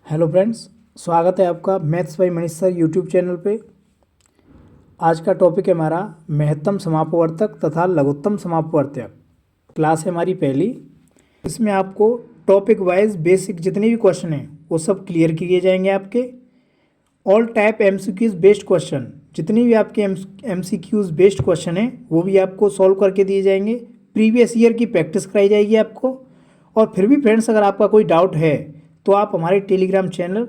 Hello friends, स्वागत है आपका maths by Manish sir YouTube channel पे। आज का टॉपिक है हमारा महत्तम समापवर्तक तथा लघुत्तम समापवर्तक। क्लास है हमारी पहली। इसमें आपको टॉपिक वाइज बेसिक जितने भी क्वेश्चन हैं वो सब क्लियर किए जाएंगे आपके। All type MCQs based question, जितनी भी आपके एमसीक्यूज बेस्ड क्वेश्चन हैं वो भी आपको सॉल्व करके दिए जाएंगे। प्रीवियस ईयर की प्रैक्टिस कराई जाएगी आपको। और फिर भी फ्रेंड्स, अगर आपका कोई डाउट है तो आप हमारे टेलीग्राम चैनल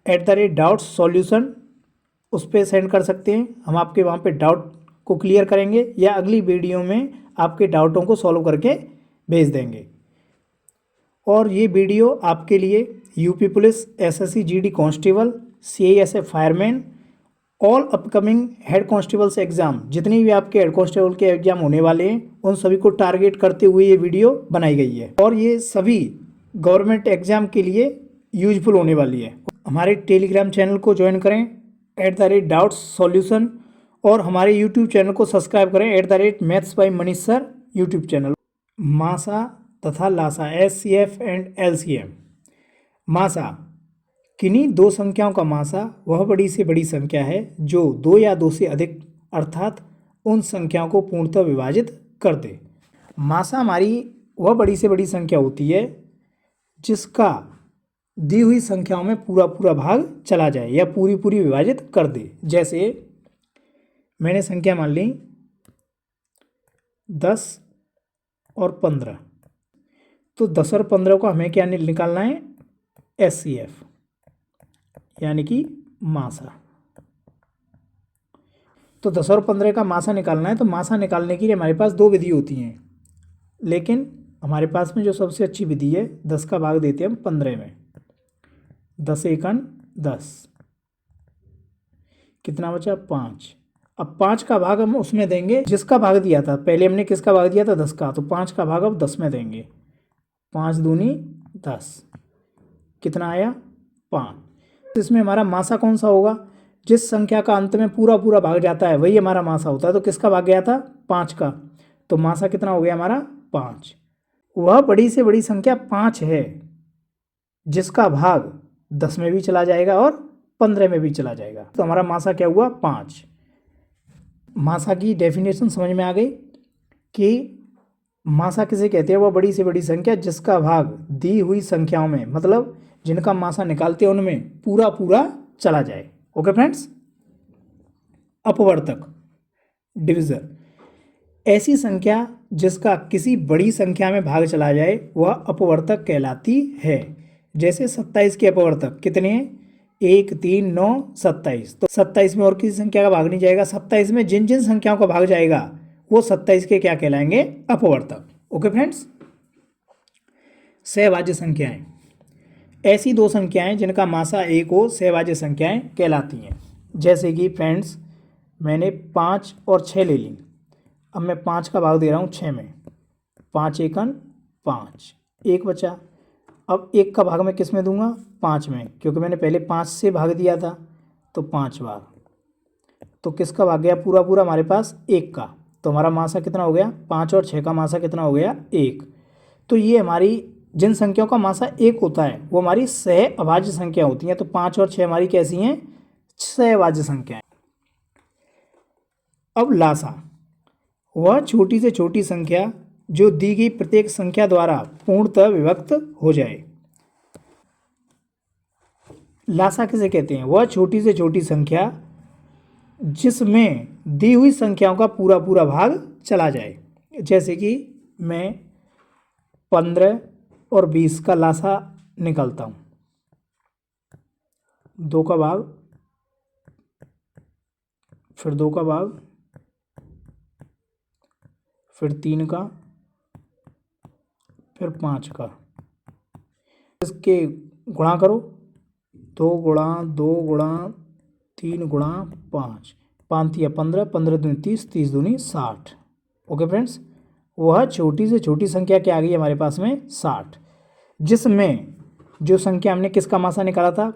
@doubts-solution उस पर सेंड कर सकते हैं। हम आपके वहाँ पे डाउट को क्लियर करेंगे या अगली वीडियो में आपके डाउटों को सॉल्व करके भेज देंगे। और ये वीडियो आपके लिए UP police, SSC GD constable, CISF fireman, all upcoming head constables exam, जितनी भी आपके हेड कांस्टेबल के एग्जाम होने वाले हैं उन सभी को टारगेट करते हुए ये वीडियो बनाई गई है। और ये सभी गवर्नमेंट एग्जाम के लिए यूजफुल होने वाली है। हमारे टेलीग्राम चैनल को ज्वाइन करें @doubts-solution और हमारे यूट्यूब चैनल को सब्सक्राइब करें @maths by Manish sir YouTube channel. मासा तथा लासा, एचसीएफ एंड एलसीएम। मासा, किन्हीं दो संख्याओं का मासा वह बड़ी से बड़ी संख्या है जो 2 या 2 से अधिक अर्थात उन संख्याओं को पूर्णतः विभाजित कर दे। मासा हमारी वह बड़ी से बड़ी संख्या होती है जिसका दी हुई संख्याओं में पूरा पूरा भाग चला जाए या पूरी पूरी विभाजित कर दे। जैसे मैंने संख्या मान ली 10 और 15, तो 10 और 15 को हमें क्या निकालना है? एचसीएफ यानी कि मासा। तो 10 और 15 का मासा निकालना है, तो मासा निकालने के लिए हमारे पास दो विधि होती हैं, लेकिन हमारे पास में जो सबसे अच्छी विधि है 10 का भाग देते हैं हम 15 में। 10 एकन 10, कितना बचा? 5। अब 5 का भाग हम उसमें देंगे जिसका भाग दिया था। पहले हमने किसका भाग दिया था? 10 का। तो 5 का भाग अब 10 में देंगे। 5 दूनी 10, कितना आया? 5। इसमें हमारा मासा कौन सा होगा? जिस संख्या का अंत में पूरा पूरा भाग जाता है वही हमारा मासा होता है। तो किसका भाग गया था? 5 का। तो मासा कितना हो गया हमारा? 5। वह बड़ी से बड़ी संख्या 5 है जिसका भाग 10 में भी चला जाएगा और 15 में भी चला जाएगा। तो हमारा मासा क्या हुआ? 5। मासा की डेफिनेशन समझ में आ गई कि मासा किसे कहते हैं? वह बड़ी से बड़ी संख्या जिसका भाग दी हुई संख्याओं में, मतलब जिनका मासा निकालते हैं उनमें पूरा पूरा चला जाए। Okay friends. अपवर्तक, डिविजर, ऐसी संख्या जिसका किसी बड़ी संख्या में भाग चला जाए वह अपवर्तक कहलाती है। जैसे 27 के अपवर्तक कितने हैं? 1, 3, 9, 27। तो 27 में और किसी संख्या का भाग नहीं जाएगा। 27 में जिन जिन संख्याओं का भाग जाएगा वो 27 के क्या कहलाएंगे? अपवर्तक। Okay friends. सहभाज्य संख्याएं, ऐसी दो संख्याएं जिनका मासा 1 हो सहभाज्य संख्याएं कहलाती हैं। जैसे कि फ्रेंड्स, मैंने 5 और 6 ले ली। अब मैं 5 का भाग दे रहा हूँ 6 में। 5 एकन 5, 1 बचा। अब 1 का भाग मैं किस में दूंगा? 5 में, क्योंकि मैंने पहले 5 से भाग दिया था। तो 5 बार, तो किसका भाग गया पूरा पूरा? हमारे पास 1 का। तो हमारा मासा कितना हो गया? 5 और 6 का मासा कितना हो गया? 1। तो ये हमारी जिन संख्याओं का मासा 1 होता है वो हमारी सहअभाज्य संख्या होती हैं। तो 5 और 6 हमारी कैसी हैं? सहअभाज्य संख्याएं। अब लासा, वह छोटी से छोटी संख्या जो दी गई प्रत्येक संख्या द्वारा पूर्णतः विभक्त हो जाए। लासा किसे कहते हैं? वह छोटी से छोटी संख्या जिसमें दी हुई संख्याओं का पूरा पूरा भाग चला जाए। जैसे कि मैं 15 और 20 का लासा निकालता हूँ। 2 का भाग, फिर 2 का भाग, फिर 3 का, फिर 5 का। इसके गुणा करो। 2 गुणा 2 गुणा 3 गुणा 5, 5 या 15, 15 दूनी 30, 30 दूनी 60। Okay friends. वह छोटी से छोटी संख्या क्या आ गई हमारे पास में? 60, जिसमें जो संख्या हमने किसका मासा निकाला था?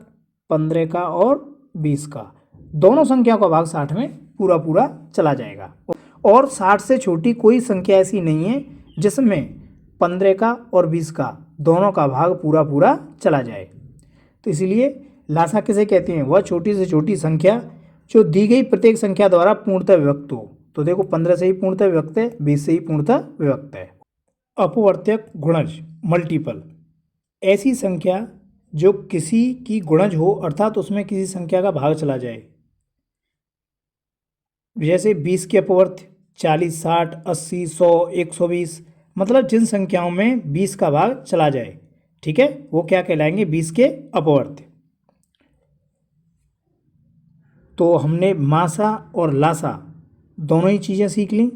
15 का और 20 का। दोनों संख्याओं का भाग 60 में पूरा पूरा चला जाएगा। और 60 से छोटी कोई संख्या ऐसी नहीं है जिसमें 15 का और 20 का दोनों का भाग पूरा पूरा चला जाए। तो तो इसीलिए लासा किसे कहते हैं? वह छोटी से छोटी संख्या जो दी गई प्रत्येक संख्या द्वारा पूर्णतः विभक्त हो। तो देखो 15 से ही पूर्णतः विभक्त है, 20 से ही पूर्णतः विभक्त है। अपवर्त्यक गुणज मल्टीपल, ऐसी संख्या जो किसी की गुणज हो अर्थात उसमें किसी संख्या का भाग चला जाए। जैसे 20 के अपवर्त्य 40, 60, 80, 100, 120, मतलब जिन संख्याओं में 20 का भाग चला जाए, ठीक है, वो क्या कहलाएंगे? 20 के अपवर्त्य। तो हमने मासा और लासा दोनों ही चीज़ें सीख ली।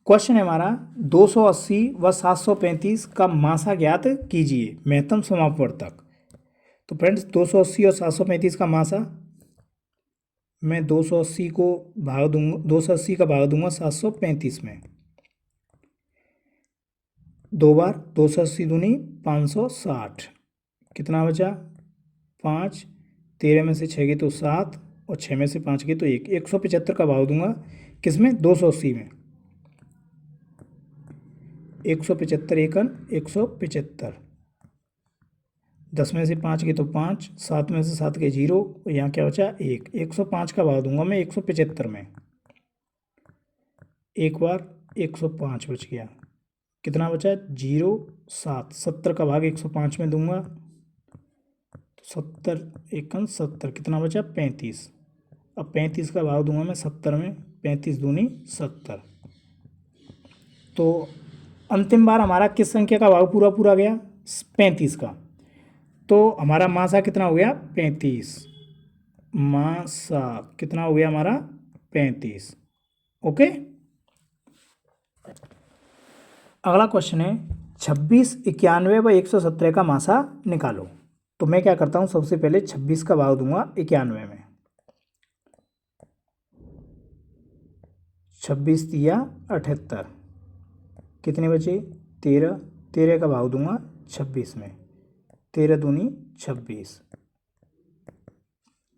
क्वेश्चन है हमारा 280 व 735 का मासा ज्ञात कीजिए महत्तम समापवर्तक। तो फ्रेंड्स 280 और 735 का मासा, मैं 280 को भाग दूंगा, 280 का भाग दूंगा 735 में, दो बार 280 दूनी 560, कितना बचा? 5, 13 में से 6 गए तो 7 और 6 में से 5 गए तो 1, 175 का भाग दूंगा किसमें? 280 में। 175 एकन 175, 10 में से 5 गए तो 5, 7 में से 7 गए 0 और यहाँ क्या बचा? 1, 105 का भाग दूंगा मैं 175 में, एक बार 105 बच गया, कितना बचा? 0, 7, 70 का भाग 105 में दूंगा तो 70 एकन 70, कितना बचा? 35। अब 35 का भाग दूंगा मैं 70 में, 35 दूनी 70। तो अंतिम बार हमारा किस संख्या का भाग पूरा पूरा गया? 35 का। तो हमारा मासा कितना हो गया? 35। मासा कितना हो गया हमारा? 35। ओके। अगला क्वेश्चन है 26, 91 व 117 का मासा निकालो। तो मैं क्या करता हूँ, सबसे पहले 26 का भाग दूंगा 91 में, 26 दिया 78, कितने बचे? 13, 13 का भाग दूंगा 26 में, 13 दूनी 26।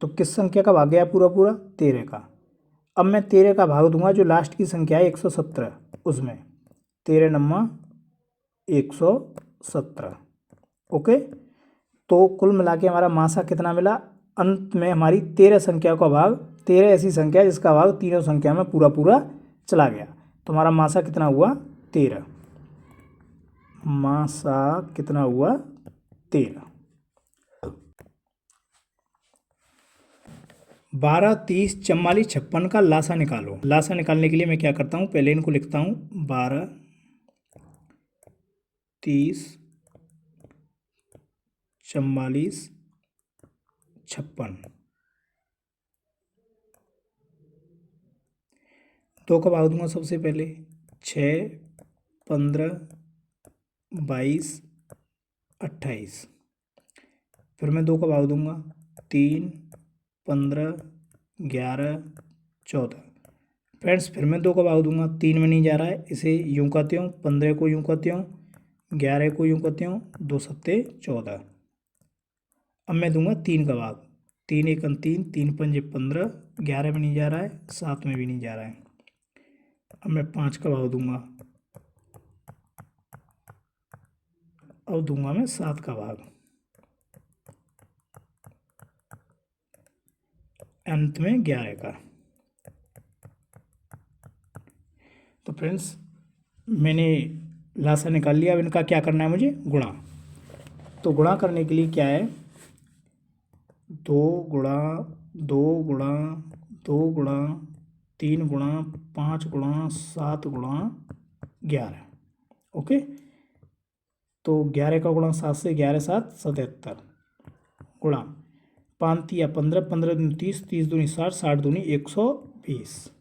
तो किस संख्या का भाग गया पूरा पूरा? 13 का। अब मैं 13 का भाग दूंगा जो लास्ट की संख्या है 117, उसमें 13 नम्मा 117। ओके। तो कुल मिला के हमारा मासा कितना मिला? अंत में हमारी 13 संख्या का भाग, 13 ऐसी संख्या जिसका भाग तीनों संख्या में पूरा पूरा चला गया। तो हमारा मासा कितना हुआ? 13। मासा कितना हुआ? 13। 12, 30, 44, 56 का लासा निकालो। लासा निकालने के लिए मैं क्या करता हूँ, पहले इनको लिखता हूँ 12, 30, 44, 56। 2 का भाग दूंगा सबसे पहले 6, 15, 22, 28। फिर मैं 2 का भाग दूंगा 3, 15, 11, 14। फ्रेंड्स फिर मैं 2 का भाग दूंगा, 3 में नहीं जा रहा है, इसे यूँ करते हूँ, 15 को यूँ करते हूँ, 11 को यूँ करते हूँ, 2 सत्ते 14। अब मैं दूंगा 3 का भाग, 3 एकन 3, 3 पंजे 15, 11 में नहीं जा रहा है, 7 में भी नहीं जा रहा है। अब मैं 5 का भाग दूंगा, अब दूंगा मैं 7 का भाग, अंत में 11 का। तो फ्रेंड्स मैंने लासा निकाल लिया। अब इनका क्या करना है मुझे? गुणा। तो गुणा करने के लिए क्या है, 2 गुणा 2 गुणा 2 गुणा 3 गुणा 5 गुणा 7 गुणा 11। ओके। तो 11 का गुणा 7 से, 11 7 77 गुणा 5 या 15, 15 दूनी 30, 30 दूनी 60, 60 दूनी 120।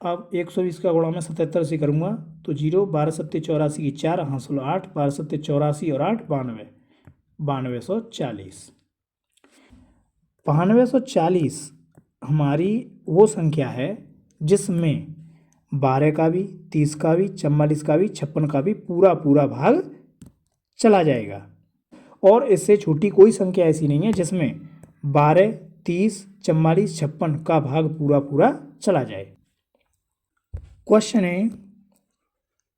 अब 120 का गुणा मैं 77 से करूँगा तो 0, 12 सत्ते 84 की 4, हासिल 8, 12 सत्ते 84 और 8 92, 9240। 9240 हमारी वो संख्या है जिसमें 12 का भी, 30 का भी, 44 का भी, 56 का भी पूरा पूरा भाग चला जाएगा। और इससे छोटी कोई संख्या ऐसी नहीं है जिसमें 12, 30, 44, 56 का भाग पूरा पूरा चला जाए। क्वेश्चन है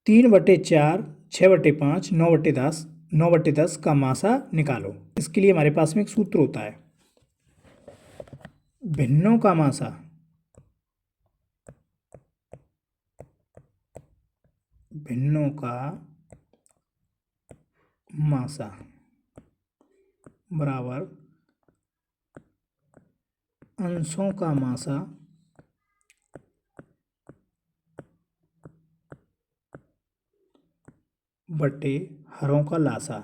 3/4, 6/5, 9/10, 9/10 का मासा निकालो। इसके लिए हमारे पास में एक सूत्र होता है, भिन्नों का मासा बराबर अंशों का मासा बटे हरों का लासा।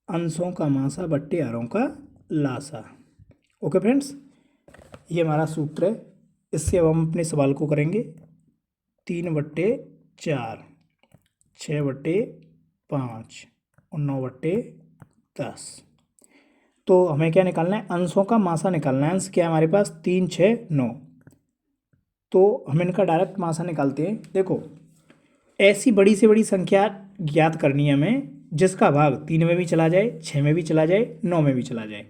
अंशों का मासा बट्टे हरों का लासा। ओके फ्रेंड्स, ये हमारा सूत्र है। इससे अब हम अपने सवाल को करेंगे। 3/4, 6/5 और 9/10। तो हमें क्या निकालना है, अंशों का मासा निकालना है। अंश क्या है हमारे पास, 3, 6, 9। तो हम इनका डायरेक्ट मासा निकालते हैं। देखो, ऐसी बड़ी से बड़ी संख्या ज्ञात करनी है हमें जिसका भाग 3 में भी चला जाए, 6 में भी चला जाए, 9 में भी चला जाए।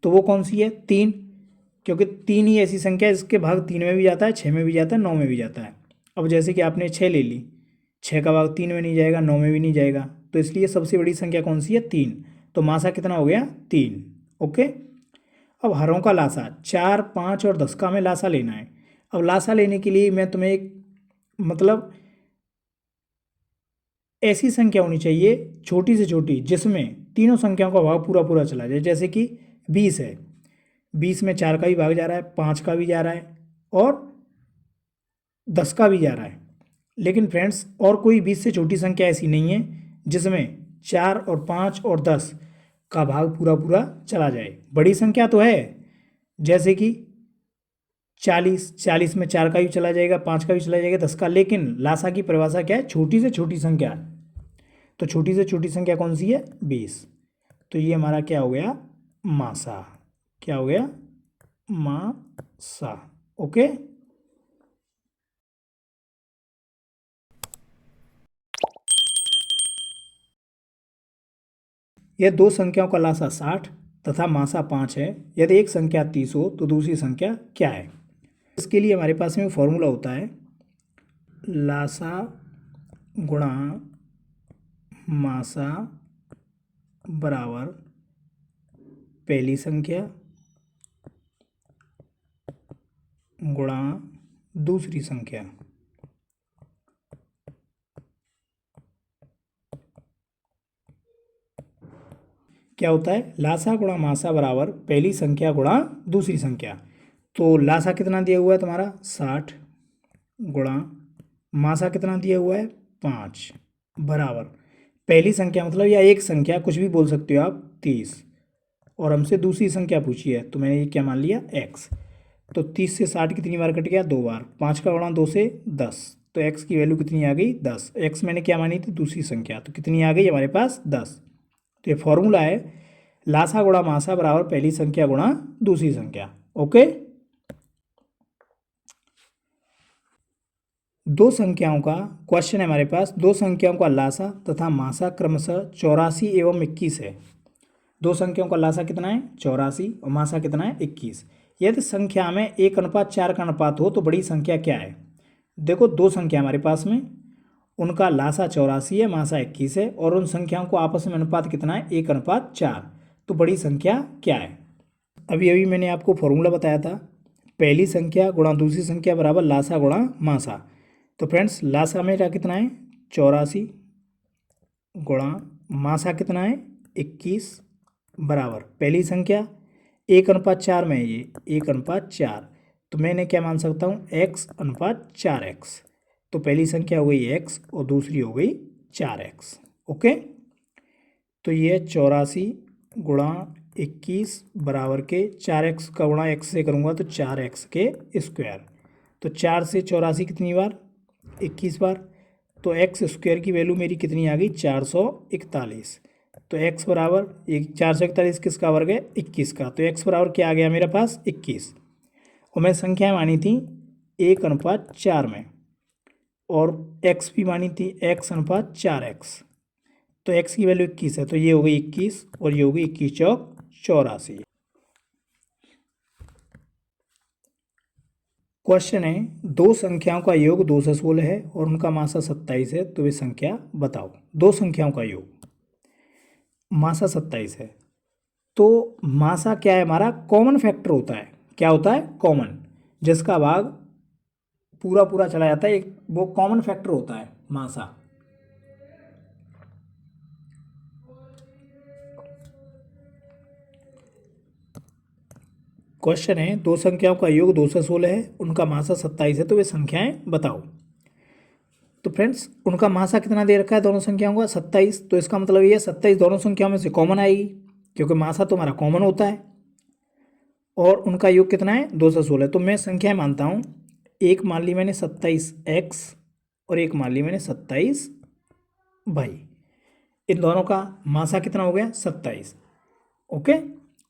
तो वो कौन सी है, 3, क्योंकि 3 ही ऐसी संख्या है जिसके भाग 3 में भी जाता है, 6 में भी जाता है, 9 में भी जाता है। अब जैसे कि आपने 6 ले ली, 6 का भाग 3 में नहीं जाएगा, 9 में भी नहीं जाएगा, तो इसलिए सबसे बड़ी संख्या कौन सी है, 3। तो मासा कितना हो गया, 3। ओके। अब हरों का लासा 4, 5 और 10 का हमें लासा लेना है। अब लासा लेने के लिए मैं तुम्हें एक मतलब ऐसी संख्या होनी चाहिए छोटी से छोटी जिसमें तीनों संख्याओं का भाग पूरा पूरा चला जाए। जैसे कि 20 है, 20 में 4 का भी भाग जा रहा है, 5 का भी जा रहा है और 10 का भी जा रहा है। लेकिन फ्रेंड्स, और कोई 20 से छोटी संख्या ऐसी नहीं है जिसमें 4 और 5 और 10 का भाग पूरा पूरा चला जाए। बड़ी संख्या तो है, जैसे कि 40 में 4 का भी चला जाएगा, 5 का भी चला जाएगा, 10 का। लेकिन लासा की परिभाषा क्या है, छोटी से छोटी संख्या। तो छोटी से छोटी संख्या कौन सी है, 20। तो ये हमारा क्या हो गया, मासा। क्या हो गया, मासा। ओके। यह दो संख्याओं का लासा 60 तथा मासा 5 है। यदि एक संख्या 30 हो तो दूसरी संख्या क्या है। इसके लिए हमारे पास में फॉर्मूला होता है, लासा गुणा मासा बराबर पहली संख्या गुणा दूसरी संख्या। क्या होता है, लासा गुणा मासा बराबर पहली संख्या गुणा दूसरी संख्या। तो लासा कितना दिया हुआ है तुम्हारा, 60 गुणा मासा कितना दिया हुआ है, 5 बराबर पहली संख्या मतलब या एक संख्या कुछ भी बोल सकते हो आप, 30, और हमसे दूसरी संख्या पूछी है तो मैंने ये क्या मान लिया, x। तो 30 से 60 कितनी बार कट गया, 2 बार। 5 का गुणा 2 से 10, तो x की वैल्यू कितनी आ गई, 10। x मैंने क्या मानी थी, दूसरी संख्या, तो कितनी आ गई हमारे पास, 10। तो ये फॉर्मूला है, लासा गुणा मासा बराबर पहली संख्या गुणा दूसरी संख्या। ओके। दो संख्याओं का क्वेश्चन है हमारे पास, दो संख्याओं का लासा तथा मासा क्रमशः 84 एवं 21 है। दो संख्याओं का लासा कितना है, 84, और मासा कितना है, 21। यदि संख्या में 1:4 का अनुपात हो तो बड़ी संख्या क्या है। देखो, दो संख्या हमारे पास में, उनका लासा 84 है, मासा 21 है, और उन संख्याओं को आपस में अनुपात कितना है, 1:4। तो बड़ी संख्या क्या है। अभी अभी मैंने आपको फॉर्मूला बताया था, पहली संख्या गुणा दूसरी संख्या बराबर लासा गुणा मासा। तो फ्रेंड्स, लासा मेरा कितना है, 84 गुणा मासा कितना है, 21 बराबर पहली संख्या 1:4 में है, ये 1:4। तो मैंने क्या मान सकता हूँ, x/4x। तो पहली संख्या हो गई x और दूसरी हो गई 4x। ओके। तो ये 84 गुणा 21 बराबर के 4x का गुणा x से करूँगा तो 4x के स्क्वायर। तो 4 से 84 कितनी बार, 21 बार। तो x स्क्वायर की वैल्यू मेरी कितनी आ गई, 441। तो x बराबर 441 किसका वर्ग है, 21 का। तो x बराबर क्या आ गया मेरे पास, 21। और मैंने संख्याएं मानी थी 1:4 में, और x भी मानी थी x/4x। तो x की वैल्यू 21 है, तो ये हो गई 21 और ये हो गई 21 चौक 84। क्वेश्चन है, दो संख्याओं का योग 216 है और उनका मासा 27 है, तो वे संख्या बताओ। दो संख्याओं का योग, मासा 27 है, तो मासा क्या है हमारा? कॉमन फैक्टर होता है। क्या होता है? कॉमन, जिसका भाग पूरा पूरा चला जाता है, एक वो कॉमन फैक्टर होता है मासा। क्वेश्चन है, दो संख्याओं का योग 216 है, उनका मासा 27 है, तो वे संख्याएं बताओ। तो फ्रेंड्स, उनका मासा कितना दे रखा है दोनों संख्याओं का? 27। तो इसका मतलब ये 27 दोनों संख्याओं में से कॉमन आएगी, क्योंकि मासा तो हमारा कॉमन होता है। और उनका योग कितना है? 216। तो मैं संख्याएं मानता हूँ। एक मान ली मैंने 27x और एक मान ली मैंने 27y। इन दोनों का मासा कितना हो गया? 27। ओके।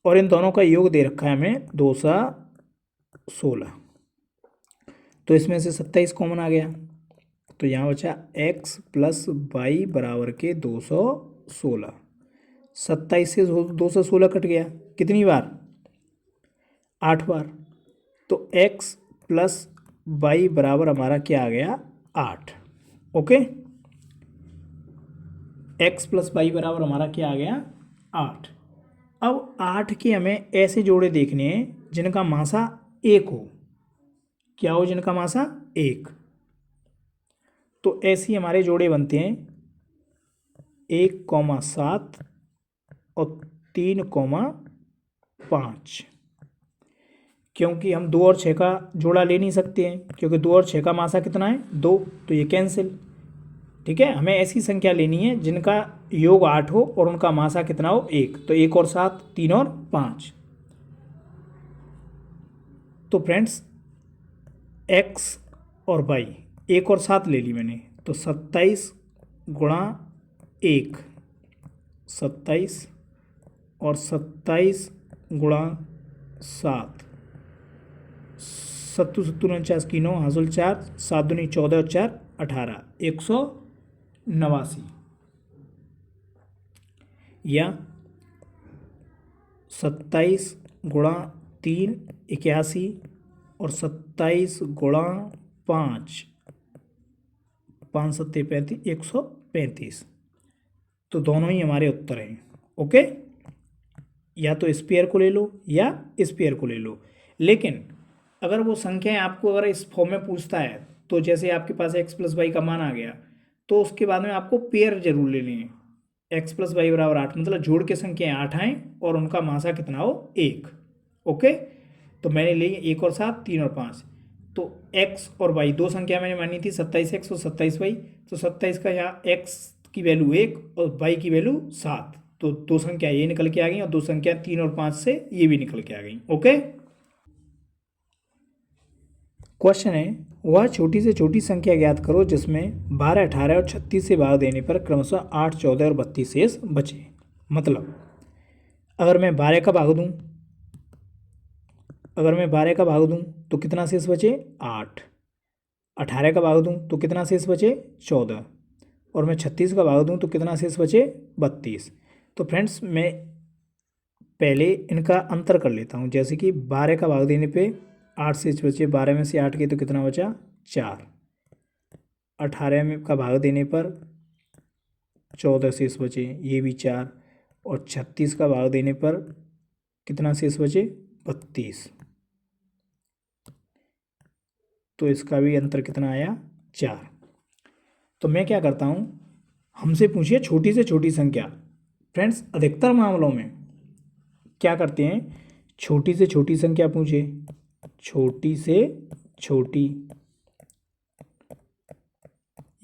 और इन दोनों का योग दे रखा है हमें 216। तो इसमें से 27 कॉमन आ गया, तो यहाँ बचा x प्लस वाई बराबर के 216। 27 से 216 कट गया, कितनी बार? 8 बार। तो x प्लस वाई बराबर हमारा क्या आ गया? 8। ओके, x प्लस वाई बराबर हमारा क्या आ गया? 8। अब 8 के हमें ऐसे जोड़े देखने हैं जिनका मासा 1 हो। क्या हो? जिनका मासा 1। तो ऐसे ही हमारे जोड़े बनते हैं 1,7 और 3,5, क्योंकि हम 2 और 6 का जोड़ा ले नहीं सकते हैं, क्योंकि 2 और 6 का मासा कितना है? 2, तो ये कैंसिल। ठीक है, हमें ऐसी संख्या लेनी है जिनका योग 8 हो और उनका मासा कितना हो? 1। तो 1 और 7, 3 और 5। तो फ्रेंड्स, x और y 1 और 7 ले ली मैंने, तो 27 गुणा 1, 27 और 27 गुणा 7, 7 की 9 हासिल 4, 7 दूनी 14 और 4 18, 189। या 27 गुणा 3 81 और 27 गुणा 5 5 सत्ते 35, 135। तो दोनों ही हमारे उत्तर हैं। ओके, या तो स्पेयर को ले लो या स्पेयर को ले लो। लेकिन अगर वो संख्याएं आपको अगर इस फॉर्म में पूछता है, तो जैसे आपके पास x प्लस वाई का मान आ गया, तो उसके बाद में आपको पेयर जरूर लेने हैं। x प्लस वाई बराबर 8, मतलब जोड़ के संख्याएं 8 आएँ और उनका मासा कितना हो? 1। ओके, तो मैंने लिए 1 और 7, 3 और 5। तो x और y दो संख्या मैंने मानी थी, 27x और 27y। तो 27 का यहाँ x की वैल्यू 1 और y की वैल्यू 7। तो दो संख्या ये निकल के आ गई और दो संख्या 3 और 5 से ये भी निकल के आ गई। ओके, क्वेश्चन है, वह छोटी से छोटी संख्या ज्ञात करो जिसमें 12, 18 और 36 से भाग देने पर क्रमशः 8, 14 और 32 शेष बचे। मतलब अगर मैं 12 का भाग दूं, तो कितना शेष बचे? 8। 18 का भाग दूं तो कितना शेष बचे? 14। और मैं 36 का भाग दूं तो कितना शेष बचे? 32। तो फ्रेंड्स, मैं पहले इनका अंतर कर लेता हूं। जैसे कि 12 का भाग देने पे 8 शेष बचे, 12 में से 8 के तो कितना बचा? 4। 18 का भाग देने पर 14 शेष बचे, ये भी 4। और 36 का भाग देने पर कितना शेष बचे? 32। तो इसका भी अंतर कितना आया? 4। तो मैं क्या करता हूँ, हमसे पूछिए छोटी से छोटी संख्या। फ्रेंड्स, अधिकतर मामलों में क्या करते हैं, छोटी से छोटी संख्या पूछे, छोटी से छोटी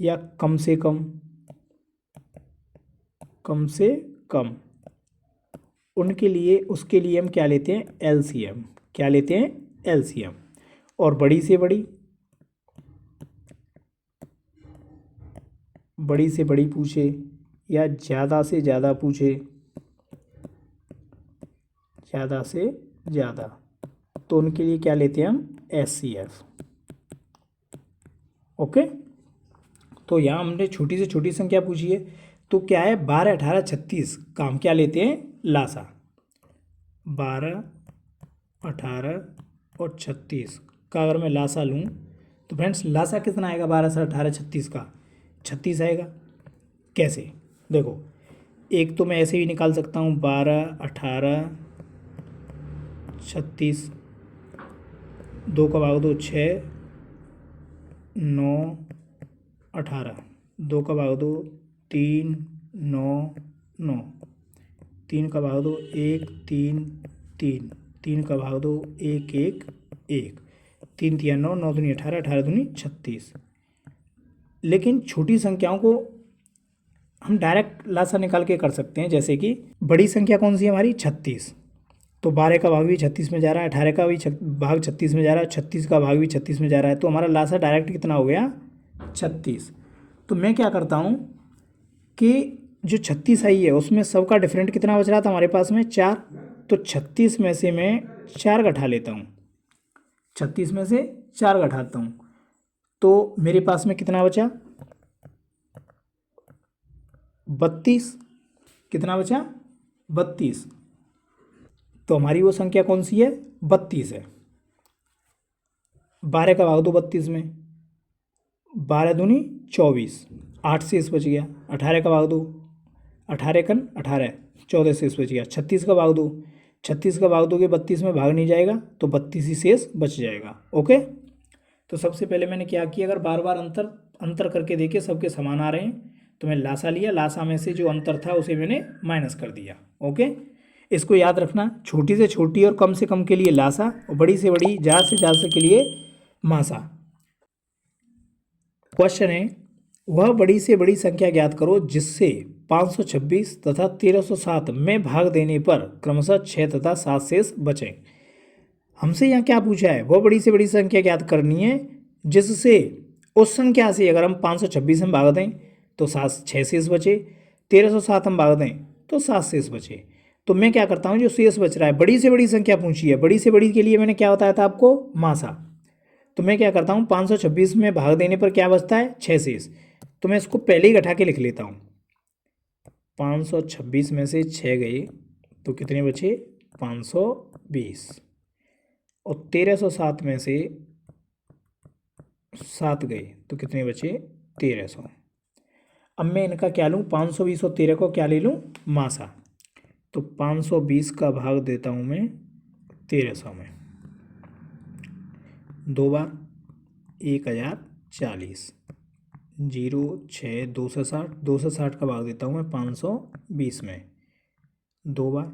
या कम से कम, कम से कम, उनके लिए उसके लिए हम क्या लेते हैं? एलसीएम। क्या लेते हैं? एलसीएम। और बड़ी से बड़ी, बड़ी से बड़ी पूछे या ज़्यादा से ज़्यादा पूछे, ज़्यादा से ज़्यादा, तो उनके लिए क्या लेते हैं हम? एचसीएफ। ओके, तो यहाँ हमने छोटी से छोटी संख्या पूछी है, तो क्या है? 12, 18, 36 का हम क्या लेते हैं? लासा। 12, 18 और 36 का अगर मैं लासा लूँ तो फ्रेंड्स लासा कितना आएगा 12 से 18 36 का 36 आएगा। कैसे देखो, एक तो मैं ऐसे भी निकाल सकता हूँ 12 18 36, 2 का भाग 2 6 9 18, 2 का भाग 2 3 9 9, 3 का भाग 2 1 3 3, 3 का भाग 2 1 1 1, 3 3 9 9 दूनी 18 18 दूनी 36। लेकिन छोटी संख्याओं को हम डायरेक्ट लासा निकाल के कर सकते हैं। जैसे कि बड़ी संख्या कौन सी है हमारी 36, तो 12 का भाग भी 36 में जा रहा है, 18 का भी भाग 36 में जा रहा है, 36 का भाग भी 36 में जा रहा है, तो हमारा लासा डायरेक्ट कितना हो गया 36। तो मैं क्या करता हूँ कि जो 36 आई है उसमें सबका डिफरेंट कितना बच रहा था हमारे पास में 4, तो 36 में से मैं 4 घटा लेता हूँ, 36 में से 4 घटाता हूँ, तो मेरे पास में कितना बचा 32। कितना बचा 32। तो हमारी वो संख्या कौन सी है 32 है। 12 का भाग दो 32 में, 12 दूनी 24, 8 से इस बच गया। 18 का भाग दो 18 कन 18, 14 से इस बच गया। 36 का भाग दो, 36 का भाग दोगे 32 में भाग नहीं जाएगा तो 32 ही शेष बच जाएगा। ओके, तो सबसे पहले मैंने क्या किया, अगर बार बार अंतर करके देखे सबके समान आ रहे हैं तो मैं लासा लिया, लासा में से जो अंतर था उसे मैंने माइनस कर दिया। ओके, इसको याद रखना, छोटी से छोटी और कम से कम के लिए लासा और बड़ी से बड़ी ज़्यादा से ज़्यादा के लिए मासा। क्वेश्चन है, वह बड़ी से बड़ी संख्या ज्ञात करो जिससे 526 तथा 1307 में भाग देने पर क्रमशः 6 तथा 7 शेष बचें। हमसे यहाँ क्या पूछा है, वह बड़ी से बड़ी संख्या ज्ञात करनी है जिससे उस संख्या से अगर हम 526 में भाग दें तो 6 शेष बचे, 1307 हम भाग दें तो 7 शेष बचे। तो मैं क्या करता हूँ, जो शेष बच रहा है, बड़ी से बड़ी संख्या पूछी है, बड़ी से बड़ी के लिए मैंने क्या बताया था आपको मासा, तो मैं क्या करता हूँ 526 में भाग देने पर क्या बचता है 6 शेष, तो मैं इसको पहले ही घटा के लिख लेता हूँ। 526 में से 6 गए तो कितने बचे 520, और 1307 में से 7 गए तो कितने बचे 1300। अब मैं इनका क्या लूँ, 520 और 13 को क्या ले लूँ मासा, तो 520 का भाग देता हूँ मैं 1300 में, 2 बार 1040, 0 6 260, 260 का भाग देता हूँ मैं 520 में, 2 बार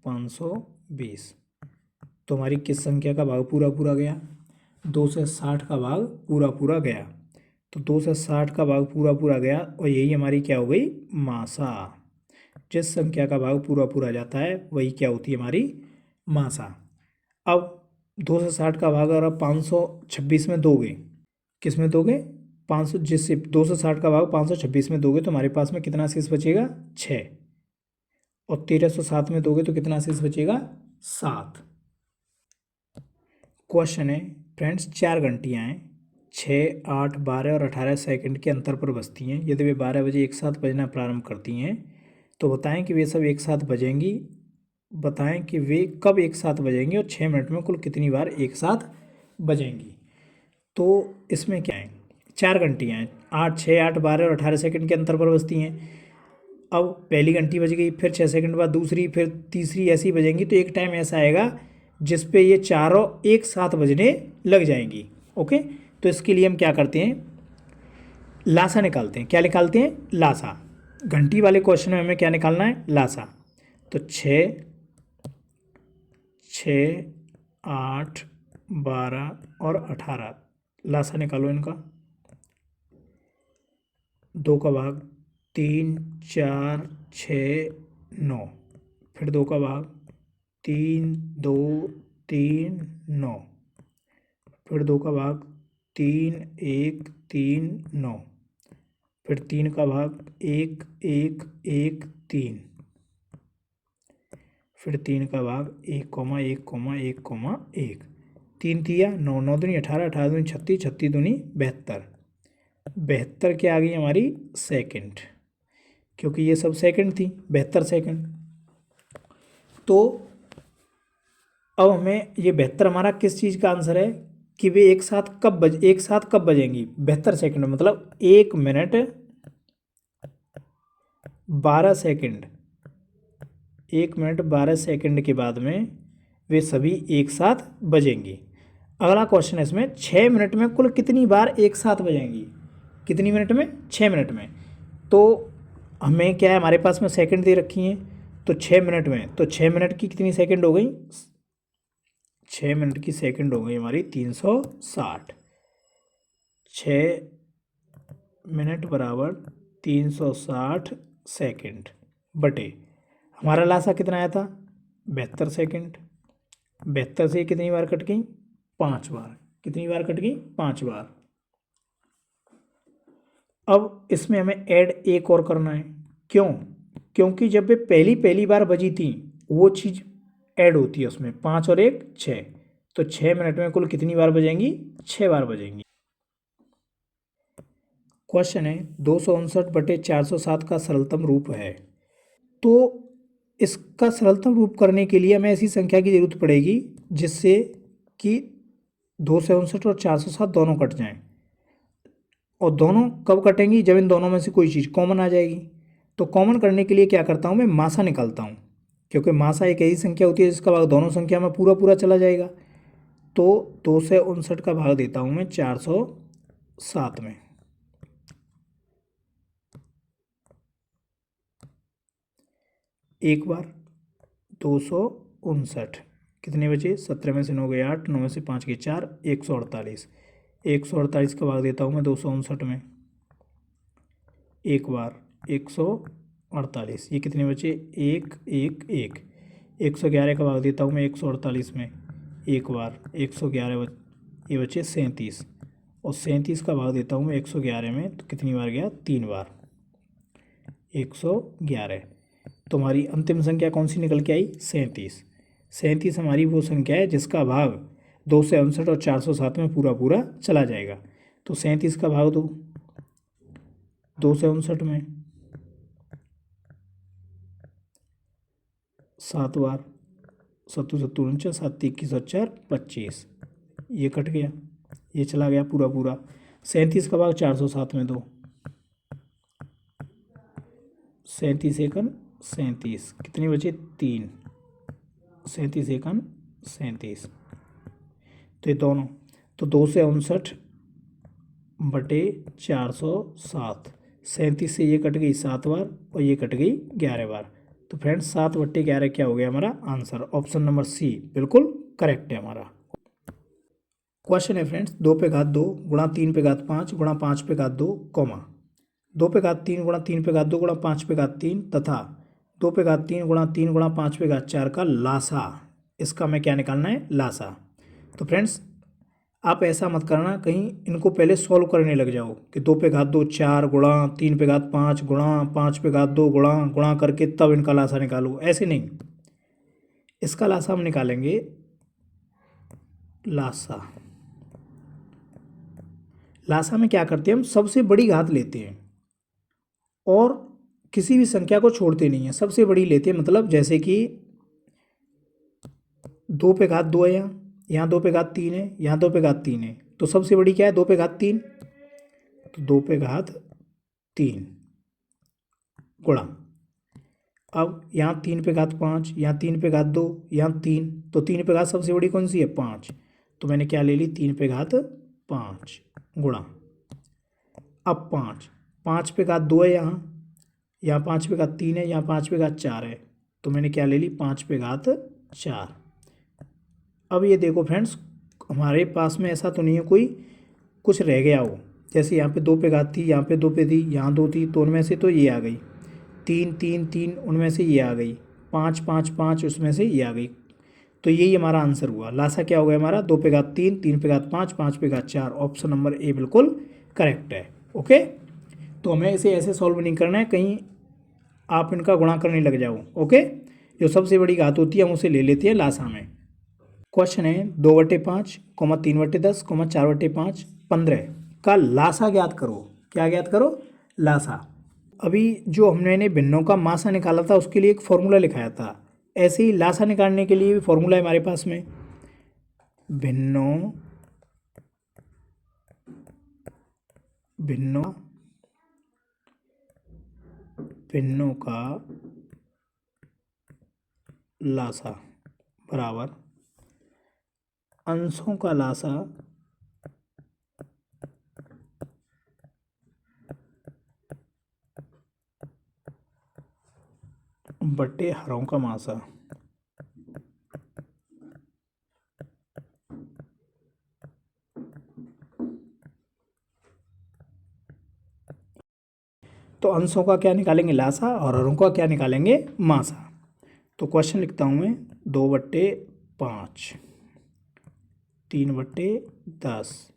520, तो हमारी किस संख्या का भाग पूरा पूरा गया 260 का भाग पूरा पूरा गया, तो 260 का भाग पूरा पूरा गया और यही हमारी क्या हो गई मासा। जिस संख्या का भाग पूरा पूरा जाता है वही क्या होती है हमारी मासा। अब 260 का भाग अगर आप 526 में दोगे, किस में दोगे 500, जिससे 260 का भाग 526 में दोगे तो हमारे पास में कितना शेष बचेगा 6, और 1307 में दोगे तो कितना शेष बचेगा 7। क्वेश्चन है फ्रेंड्स, 4 घंटियाँ हैं, 6 8 12 और 18 सेकंड के अंतर पर बजती हैं। यदि वे 12 बजे एक साथ बजना प्रारंभ करती हैं तो बताएं कि वे सब एक साथ बजेंगी, बताएं कि वे कब एक साथ बजेंगी और 6 मिनट में कुल कितनी बार एक साथ बजेंगी। तो इसमें क्या है, 4 घंटियाँ हैं, 8 6 8 12 और 18 सेकंड के अंतर पर बजती हैं। अब पहली घंटी बज गई, फिर 6 सेकंड बाद दूसरी, फिर तीसरी, ऐसी बजेंगी। तो एक टाइम ऐसा आएगा जिस पे ये चारों एक साथ बजने लग जाएंगी। ओके, तो इसके लिए हम क्या करते हैं, लासा निकालते हैं। क्या निकालते हैं लासा। घंटी वाले क्वेश्चन में हमें क्या निकालना है लासा। तो 6 6 8 12 और 18 लासा निकालो इनका। 2 का भाग 3 4 6 9, फिर 2 का भाग 3 2 3 9, फिर 2 का भाग 3 1 3 9, फिर 3 का भाग 1 1 1 3, फिर 3 का भाग 1 1 1 1, 3 तिया 9 9 दूनी 18, 18 दूनी 36, 36 दूनी 72, 72 क्या आ गई हमारी सेकंड, क्योंकि ये सब सेकंड थी 72 सेकंड। तो अब हमें ये 72 हमारा किस चीज़ का आंसर है, कि वे एक साथ कब बजेंगी। 72 सेकंड मतलब 1 मिनट 12 सेकंड, 1 मिनट 12 सेकंड के बाद में वे सभी एक साथ बजेंगी। अगला क्वेश्चन है इसमें, 6 मिनट में कुल कितनी बार एक साथ बजेंगी। कितनी मिनट में? 6 मिनट में। तो हमें क्या है, हमारे पास में सेकंड दे रखी हैं, तो 6 मिनट में, तो 6 मिनट की कितनी सेकंड हो गई? 6 मिनट की सेकंड हो गई हमारी 360। 6 मिनट बराबर 360 सेकंड बटे हमारा लासा कितना आया था? 72 सेकंड। 72 से कितनी बार कट गई? 5 बार। कितनी बार कट गई? 5 बार। अब इसमें हमें ऐड एक और करना है। क्यों? क्योंकि जब वे पहली बार बजी थी वो चीज़ ऐड होती है उसमें, 5 और 1 6। तो 6 मिनट में कुल कितनी बार बजेंगी? 6 बार बजेंगी। क्वेश्चन है 259 बटे 407 का सरलतम रूप है। तो इसका सरलतम रूप करने के लिए हमें ऐसी संख्या की जरूरत पड़ेगी जिससे कि 259 और 407 दोनों कट जाएं। और दोनों कब कटेंगी? जब इन दोनों में से कोई चीज़ कॉमन आ जाएगी। तो कॉमन करने के लिए क्या करता हूँ, मैं मासा निकालता हूँ, क्योंकि मासा एक ऐसी संख्या होती है जिसका भाग दोनों संख्या में पूरा पूरा चला जाएगा। तो 259 का भाग देता हूँ मैं 407 में। एक बार 259 कितने बचे? 17 में से 9 गए 8, 9 में से 5 गए 4, 148। 148 का भाग देता हूँ मैं 259 में। एक बार 148, ये कितने बचे? 1 1 1। 111 का भाग देता हूँ मैं 148 में। एक बार 111 ये बचे 37, और 37 का भाग देता हूँ मैं 111 में, तो कितनी बार गया? 3 बार 111। तो हमारी अंतिम संख्या कौन सी निकल के आई? 37। 37 हमारी वो संख्या है जिसका भाग 259 और 407 में पूरा पूरा चला जाएगा। तो 37 का भाग दो 259 में 7 बार, 7 7 49, 7 21 और 4 25, ये कट गया, ये चला गया पूरा पूरा। 37 का भाग 407 में दो, 37 एकन 37, कितने बचे? 3, 37 एकन 37। तो ये दोनों, तो 259 बटे 407, 37 से ये कट गई 7 बार और ये कट गई 11 बार। तो फ्रेंड्स 7 बट्टे 11 क्या हो गया हमारा आंसर? ऑप्शन नंबर सी बिल्कुल करेक्ट है हमारा। क्वेश्चन है फ्रेंड्स, 2 पे घात 2 गुणा 3 पे घात 5 गुणा 5 पे घात 2 कॉमा 2 पे घात 3 गुणा 3 पे घात 2 गुणा 5 पे घात 3 तथा 2 पे घात 3 गुणा 5 पे घात 4 का लासा। इसका हमें क्या निकालना है? लासा। तो फ्रेंड्स आप ऐसा मत करना कहीं इनको पहले सॉल्व करने लग जाओ कि 2 पे घात 2 4 गुणा 3 पे घात 5 गुणा 5 पे घात 2 गुणा गुणा करके तब इनका लासा निकालो, ऐसे नहीं। इसका लासा हम निकालेंगे, लासा। लासा में क्या करते हैं हम? सबसे बड़ी घात लेते हैं और किसी भी संख्या को छोड़ते नहीं है, सबसे बड़ी लेते हैं। मतलब जैसे कि 2 पे घात 2 है, यहाँ 2 पे घात 3 है, यहाँ 2 पे घात 3 है, तो सबसे बड़ी क्या है? 2 पे घात 3, तो 2 पे घात 3 गुणा, अब यहाँ 3 पे घात 5, यहाँ 3 पे घात 2, यहाँ 3, तो 3 पे घात सबसे बड़ी कौन सी है? 5। तो मैंने क्या ले ली? 3 पे घात 5 गुणा, अब 5 पे घात 2 है, यहाँ 5 पे घात 3 है, यहाँ 5 पे घात 4 है, तो मैंने क्या ले ली? 5 पे घात 4। अब ये देखो फ्रेंड्स, हमारे पास में ऐसा तो नहीं है कोई कुछ रह गया हो, जैसे यहाँ पे 2 पे घात थी, यहाँ पे 2 पे थी, यहाँ 2 थी, तो उनमें से तो ये आ गई, 3 3 3 उनमें से ये आ गई, 5 5 5 उसमें से ये आ गई। तो यही हमारा आंसर हुआ। लासा क्या हो गया हमारा? 2 पे घात 3, 3 पे घात 5, 5 पे घात 4। ऑप्शन नंबर ए बिल्कुल करेक्ट है। ओके, तो हमें इसे ऐसे सॉल्व नहीं करना है कहीं आप इनका गुणा करने लग जाओ। ओके, जो सबसे बड़ी घात होती है हम उसे ले लेते हैं लासा में। क्वेश्चन है 2/5, 3/10, 4/5, 15 का लासा ज्ञात करो। क्या ज्ञात करो? लासा। अभी जो हमने भिन्नों का मासा निकाला था उसके लिए एक फॉर्मूला लिखाया था, ऐसे ही लासा निकालने के लिए भी फॉर्मूला है हमारे पास में। भिन्नों भिन्नों भिन्नों का लासा बराबर अंशों का लासा बटे हरों का मासा। तो अंशों का क्या निकालेंगे? लासा, और हरों का क्या निकालेंगे? मासा। तो क्वेश्चन लिखता हूँ मैं 2/5, 3/10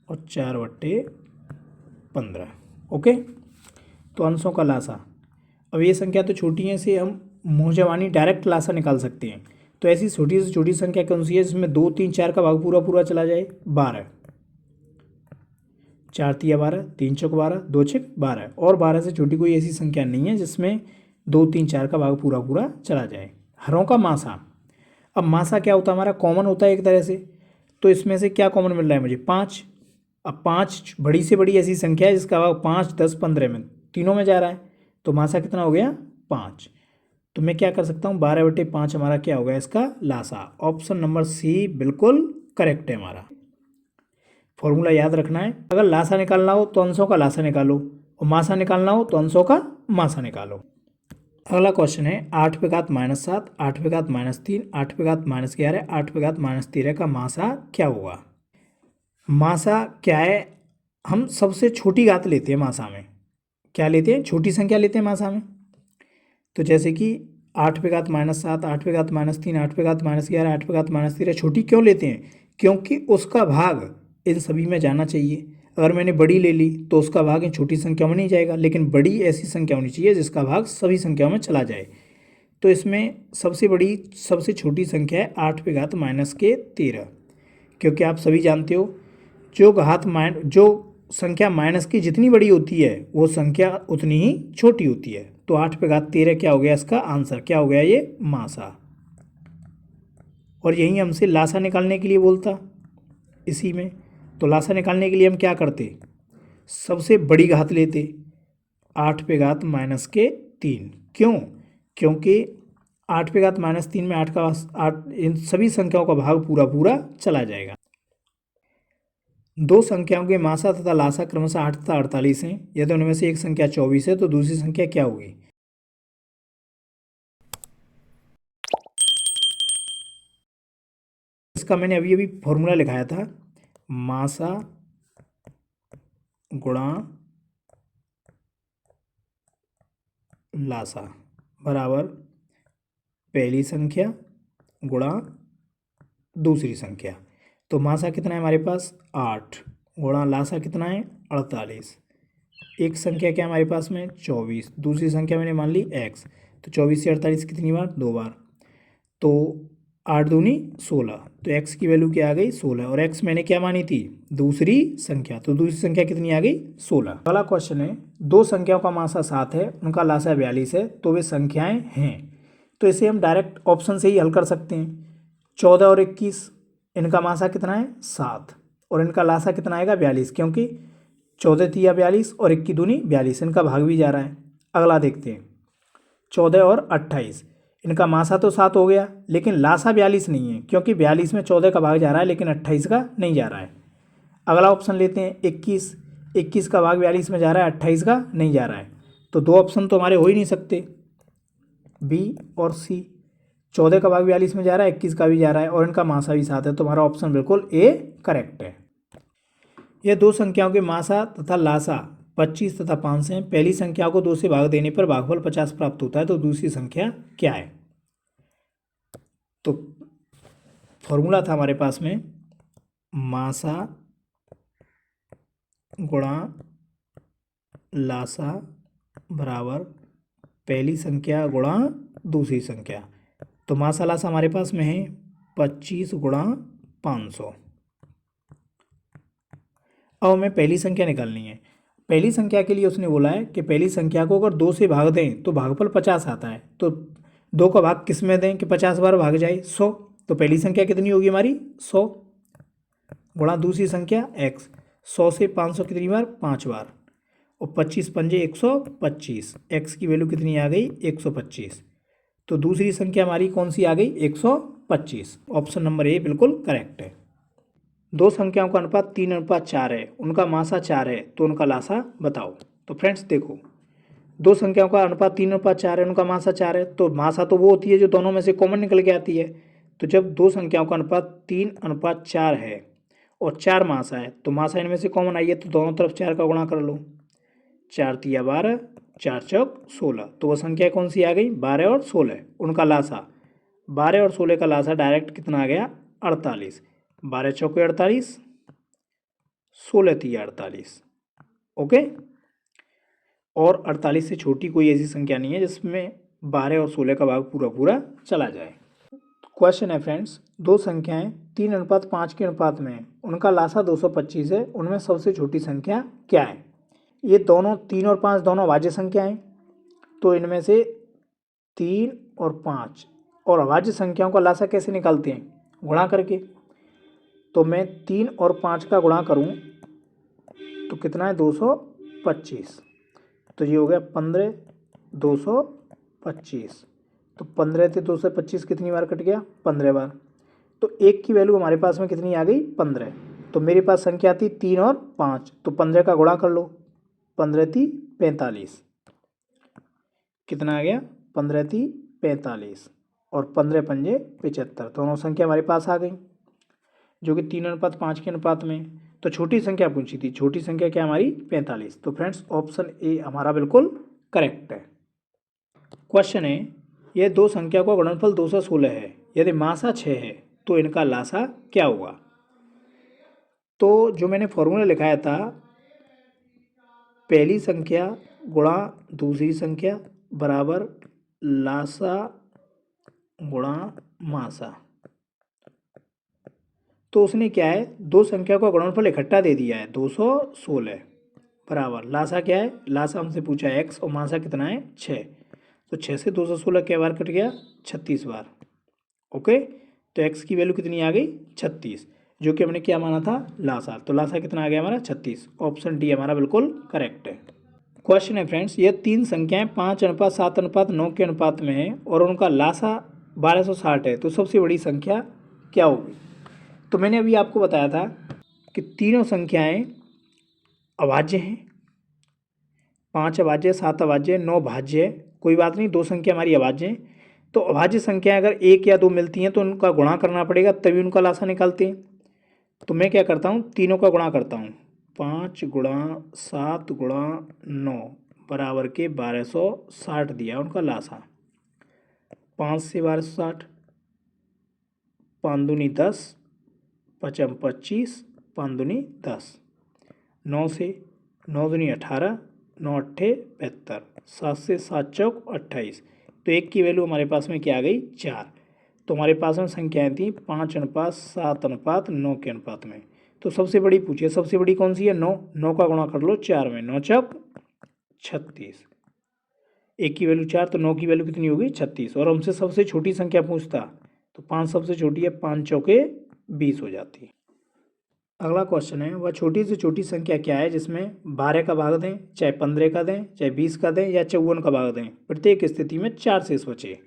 और 4/15। ओके, तो अंशों का लासा। अब ये संख्या तो छोटी है, इसे हम मुँह डायरेक्ट लासा निकाल सकते हैं। तो ऐसी छोटी से छोटी संख्या कौन सी है जिसमें 2, 3, 4 का भाग पूरा पूरा चला जाए? 12। 4 तिया 12, 3 चौक 12, 2 छक 12। और 12 से छोटी कोई ऐसी संख्या नहीं है जिसमें 2, 3, 4 का भाग पूरा पूरा चला जाए। हरों का मासा। अब मासा क्या होता है? हमारा कॉमन होता है एक तरह से। तो इसमें से क्या कॉमन मिल रहा है मुझे? 5। अब 5 बड़ी से बड़ी ऐसी संख्या है जिसका भाग 5, 10, 15 में तीनों में जा रहा है। तो मासा कितना हो गया? 5। तो मैं क्या कर सकता हूँ? 12/5 हमारा क्या होगा इसका? लासा। ऑप्शन नंबर सी बिल्कुल करेक्ट है हमारा। फॉर्मूला याद रखना है, अगर लासा निकालना हो तो अंशों का लासा निकालो, और मासा निकालना हो तो अंशों का मासा निकालो। अगला क्वेश्चन है 8/-7, 8/-3, 8/-11, 8/-13 का मासा क्या होगा? मासा क्या है? हम सबसे छोटी घात लेते हैं मासा में। क्या लेते हैं? छोटी संख्या लेते हैं मासा में। तो जैसे कि 8/-7, 8/-3, 8/-11, 8/-13 छोटी क्यों लेते हैं? क्योंकि उसका भाग इन सभी में जाना चाहिए। अगर मैंने बड़ी ले ली तो उसका भाग इन छोटी संख्या में नहीं जाएगा, लेकिन बड़ी ऐसी संख्या होनी चाहिए जिसका भाग सभी संख्याओं में चला जाए। तो इसमें सबसे बड़ी सबसे छोटी संख्या है 8/-13, क्योंकि आप सभी जानते हो जो संख्या माइनस की जितनी बड़ी होती है वो संख्या उतनी ही छोटी होती है। तो 8/13 क्या हो गया? इसका आंसर क्या हो गया? ये मासा। और यही हमसे लासा निकालने के लिए बोलता इसी में। तो लासा निकालने के लिए हम क्या करते? सबसे बड़ी घात लेते 8/-3। क्यों? क्योंकि 8/-3 में 8 इन सभी संख्याओं का भाग पूरा पूरा चला जाएगा। दो संख्याओं के मासा तथा लासा क्रमशः 8 तथा 48 हैं। यदि उनमें से एक संख्या 24 है तो दूसरी संख्या क्या होगी? इसका मैंने अभी अभी फॉर्मूला लिखाया था, मासा गुणा लासा बराबर पहली संख्या गुणा दूसरी संख्या। तो मासा कितना है हमारे पास? 8 गुणा लासा कितना है? 48। एक संख्या क्या हमारे पास में? 24। दूसरी संख्या मैंने मान ली x। तो 24 से 48 कितनी बार? 2 बार। तो 8 दूनी 16। तो x की वैल्यू क्या आ गई? 16। और x मैंने क्या मानी थी? दूसरी संख्या। तो दूसरी संख्या कितनी आ गई? 16। अगला क्वेश्चन है, दो संख्याओं का मासा 7 है, उनका लासा 42 है, तो वे संख्याएं हैं। तो इसे हम डायरेक्ट ऑप्शन से ही हल कर सकते हैं। 14 और 21, इनका मासा कितना है? 7, और इनका लासा कितना आएगा? 42, क्योंकि 14 तिया 42 और 21 दूनी 42, इनका भाग भी जा रहा है। अगला देखते हैं 14 और 28, इनका मासा तो 7 हो गया, लेकिन लासा 42 नहीं है, क्योंकि 42 में 14 का भाग जा रहा है लेकिन 28 का नहीं जा रहा है। अगला ऑप्शन लेते हैं 21, 21 का भाग 42 में जा रहा है, 28 का नहीं जा रहा है। तो दो ऑप्शन तो हमारे हो ही नहीं सकते, बी और सी। 14 का भाग 42 में जा रहा है, 21 का भी जा रहा है, और इनका मासा भी 7 है, तो हमारा ऑप्शन बिल्कुल ए करेक्ट है। यह दो संख्याओं के मासा तथा लासा 25 तथा 5 हैं। पहली संख्या को 2 से भाग देने पर भागफल 50 प्राप्त होता है, तो दूसरी संख्या क्या है? तो फॉर्मूला था हमारे पास में, मासा गुणा लासा बराबर पहली संख्या गुणा दूसरी संख्या। तो मासा लासा हमारे पास में है 25 गुणा 500। अब हमें पहली संख्या निकालनी है। पहली संख्या के लिए उसने बोला है कि पहली संख्या को अगर 2 से भाग दें तो भागफल 50 आता है। तो 2 का भाग किस में दें कि 50 बार भाग जाए? 100। तो पहली संख्या कितनी होगी हमारी? 100 गुणा दूसरी संख्या x। 100 से 500 कितनी बार? 5 बार। और 25 पंजे 125। एक्स की वैल्यू कितनी आ गई? 125। तो दूसरी संख्या हमारी कौन सी आ गई? 125। ऑप्शन नंबर ए बिल्कुल करेक्ट है। दो संख्याओं का अनुपात 3:4 है, उनका मासा 4 है, तो उनका लासा बताओ। तो फ्रेंड्स देखो, दो संख्याओं का अनुपात 3:4 है, उनका मासा 4 है, तो मासा तो वो होती है जो दोनों में से कॉमन निकल के आती है। तो जब दो संख्याओं का अनुपात 3:4 है और 4 मासा है, तो मासा इनमें से कॉमन आई है, तो दोनों तरफ 4 का गुणा कर लो। 4 तिया 12, 4 चौक 16। तो वह संख्या कौन सी आ गई? 12 और 16। उनका लासा 12 और 16 का लासा डायरेक्ट कितना आ गया? 48। 12 चौके 48, 16 तिया 48। ओके। और 48 से छोटी कोई ऐसी संख्या नहीं है जिसमें 12 और 16 का भाग पूरा पूरा चला जाए। क्वेश्चन है फ्रेंड्स, दो संख्याएं 3:5 के अनुपात में हैं, उनका लासा 225 है, उनमें सबसे छोटी संख्या क्या है? ये दोनों 3 और 5 दोनों अभाज्य संख्याएं, तो इनमें से 3 और 5 और अभाज्य संख्याओं का लासा कैसे निकालते हैं? गुणा करके। तो मैं 3 और 5 का गुणा करूं तो कितना है? 225। तो ये हो गया 15, 225। तो 15 से 225 कितनी बार कट गया? 15 बार। तो एक की वैल्यू हमारे पास में कितनी आ गई? 15। तो मेरे पास संख्या थी 3 और 5, तो 15 का गुणा कर लो। 15 × 3 = 45। कितना आ गया? 15 × 3 = 45 और 15 पंजे 75। दोनों संख्या हमारे पास आ गई जो कि 3:5 के अनुपात में। तो छोटी संख्या पूछी थी, छोटी संख्या क्या हमारी? 45। तो फ्रेंड्स ऑप्शन ए हमारा बिल्कुल करेक्ट है। क्वेश्चन है, यह दो संख्या का गुणनफल 216 है, यदि मासा 6 है तो इनका लासा क्या होगा? तो जो मैंने फॉर्मूला लिखाया था, पहली संख्या गुणा दूसरी संख्या बराबर लासा गुणा मासा। तो उसने क्या है, दो संख्या का गुणनफल इकट्ठा दे दिया है 216 बराबर लासा क्या है? लासा हमसे पूछा है x और मासा कितना है? 6। तो 6 से 216 क्या बार कट गया? 36 बार। ओके। तो x की वैल्यू कितनी आ गई? 36, जो कि हमने क्या माना था? लासा। तो लासा कितना आ गया हमारा? 36। ऑप्शन डी हमारा बिल्कुल करेक्ट है। क्वेश्चन है फ्रेंड्स, ये तीन संख्याएं 5:7:9 के अनुपात में है और उनका लासा 1260 है, तो सबसे बड़ी संख्या क्या होगी? तो मैंने अभी आपको बताया था कि तीनों संख्याएं अभाज्य हैं। 5 अभाज्य, 7 अभाज्य, 9 भाज्य है। कोई बात नहीं, दो संख्या हमारी अभाज्य हैं। तो अभाज्य संख्या अगर 1 या 2 मिलती हैं तो उनका गुणा करना पड़ेगा, तभी उनका लासा निकालते हैं। तो मैं क्या करता हूँ? तीनों का गुणा करता हूँ। 5 × 7 × 9 बराबर के 1260 दिया उनका लासा। 5 से 1260, 5 दूनी 10, 5 25, 5 दूनी 10। 9 से 9 दूनी 18, 9 अट्ठे 72, 7 से 7 चौक 28। तो एक की वैल्यू हमारे पास में क्या आ गई? 4। तो हमारे पास में संख्याएं थी 5:7:9 के अनुपात में। तो सबसे बड़ी पूछिए, सबसे बड़ी कौन सी है? 9। 9 का गुणा कर लो 4 में, 9 चौक 36। एक की वैल्यू 4, तो 9 की वैल्यू कितनी होगी? 36। और हमसे सबसे छोटी संख्या पूछता तो 5 सबसे छोटी है, 5 चौके 20 हो जाती है। अगला क्वेश्चन है, वह छोटी से छोटी संख्या क्या है जिसमें 12 का भाग दें, चाहे 15 का दें, चाहे 20 का दें या 54 का भाग दें, प्रत्येक स्थिति में 4 शेष बचे।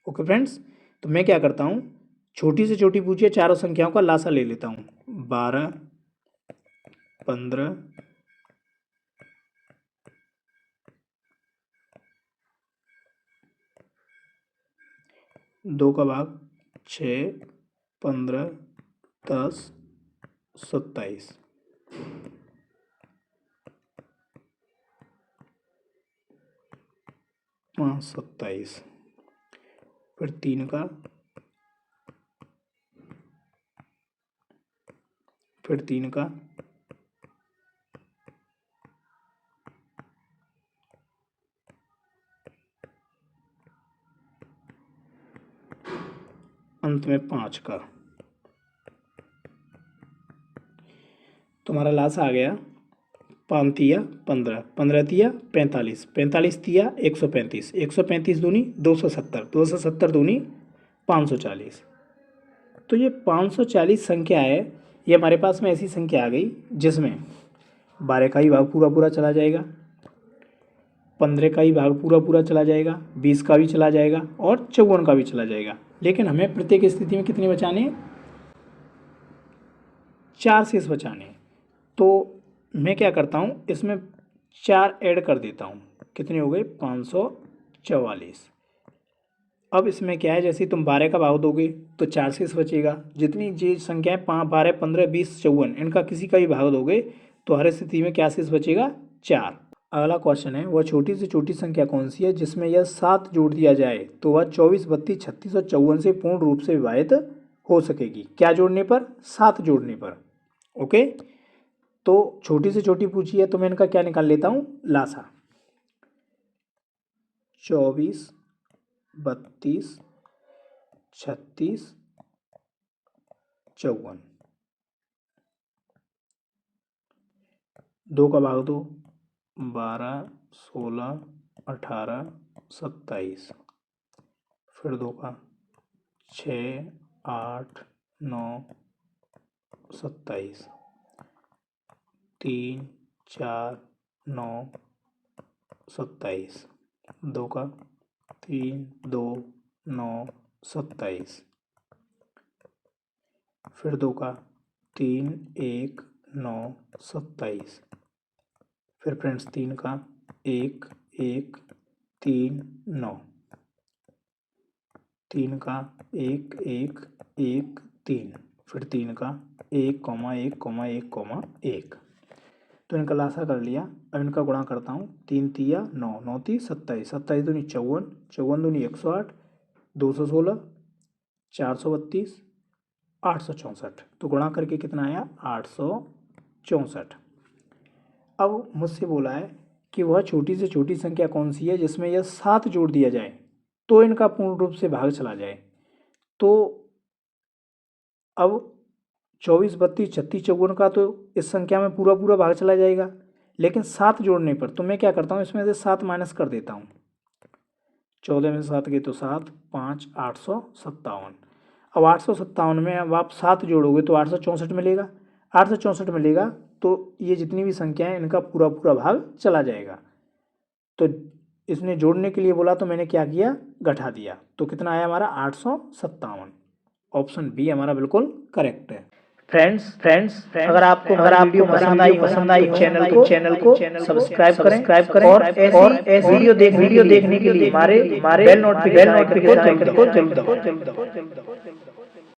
ओके फ्रेंड्स, तो मैं क्या करता हूँ, छोटी से छोटी पूछिए, चारों संख्याओं का लासा ले लेता हूँ। 12, 15, 2 का भाग 6, 15, 10, 27। 5, 27। फिर 3 का, फिर 3 का, अंत में 5 का। तुम्हारा लासा आ गया 5 तिया 15, 15 तिया 45, 45 तिया 135, 135 दूनी 270, 270 दूनी 540। तो ये 540 संख्या है, ये हमारे पास में ऐसी संख्या आ गई जिसमें 12 का ही भाग पूरा पूरा चला जाएगा, 15 का ही भाग पूरा पूरा चला जाएगा, 20 का भी चला जाएगा और 54 का भी चला जाएगा। लेकिन हमें प्रत्येक स्थिति में कितने बचाने हैं? 4 शेष बचाने हैं। तो मैं क्या करता हूँ, इसमें 4 ऐड कर देता हूँ। कितने हो गए? 544। अब इसमें क्या है, जैसे तुम 12 का भाग दोगे तो 4 शेष बचेगा। जितनी जी संख्याएं 5, 12, 15, 20, 54 इनका किसी का भी भाग दोगे तो हर स्थिति में क्या शेष बचेगा? 4। अगला क्वेश्चन है, वह छोटी से छोटी संख्या कौन सी है जिसमें यह 7 जोड़ दिया जाए तो वह 24, 32, 36 और 54 से पूर्ण रूप से विभाजित हो सकेगी? क्या जोड़ने पर? 7 जोड़ने पर। ओके, तो छोटी से छोटी पूछी है तो मैं इनका क्या निकाल लेता हूँ? लासा। 24, 32, 36, 54। 2 का भाग दो, 12, 16, 18, 27। फिर 2 का 6, 8, 9, 27। 3, 4, 9, 27। 2 का 3, 2, 9, 27। फिर 2 का 3, 1, 9, 27। फिर फ्रेंड्स 3 का 1, 1, 3, 9। 3 का 1, 1, 1, 3। फिर 3 का 1, 1, 1, 1। तो इनका लासा कर लिया। अब इनका गुणा करता हूँ। 3 तिया 9, 9 ती 27, 27 दूनी 54, 54 दूनी 108, 216, 432, 864। तो गुणा करके कितना आया? 864। अब मुझसे बोला है कि वह छोटी से छोटी संख्या कौन सी है जिसमें यह 7 जोड़ दिया जाए तो इनका पूर्ण रूप से भाग चला जाए। तो अब 24, 32, 36, 54 का तो इस संख्या में पूरा पूरा भाग चला जाएगा, लेकिन 7 जोड़ने पर तो मैं क्या करता हूँ, इसमें से 7 माइनस कर देता हूँ। 14 में से 7 गए तो 7, 5, 857। अब 857 में अब आप 7 जोड़ोगे तो 864 मिलेगा। 864 मिलेगा तो ये जितनी भी संख्या है इनका पूरा पूरा भाग चला जाएगा। तो इसने जोड़ने के लिए बोला तो मैंने क्या किया? घटा दिया। तो कितना आया हमारा? 857। ऑप्शन बी हमारा बिल्कुल करेक्ट है। फ्रेंड्स अगर आपको वीडियो पसंद आई हो चैनल को सब्सक्राइब करें और ऐसी वीडियो देखने के लिए हमारे बेल नोटिफिकेशन को जल्द दबाएं।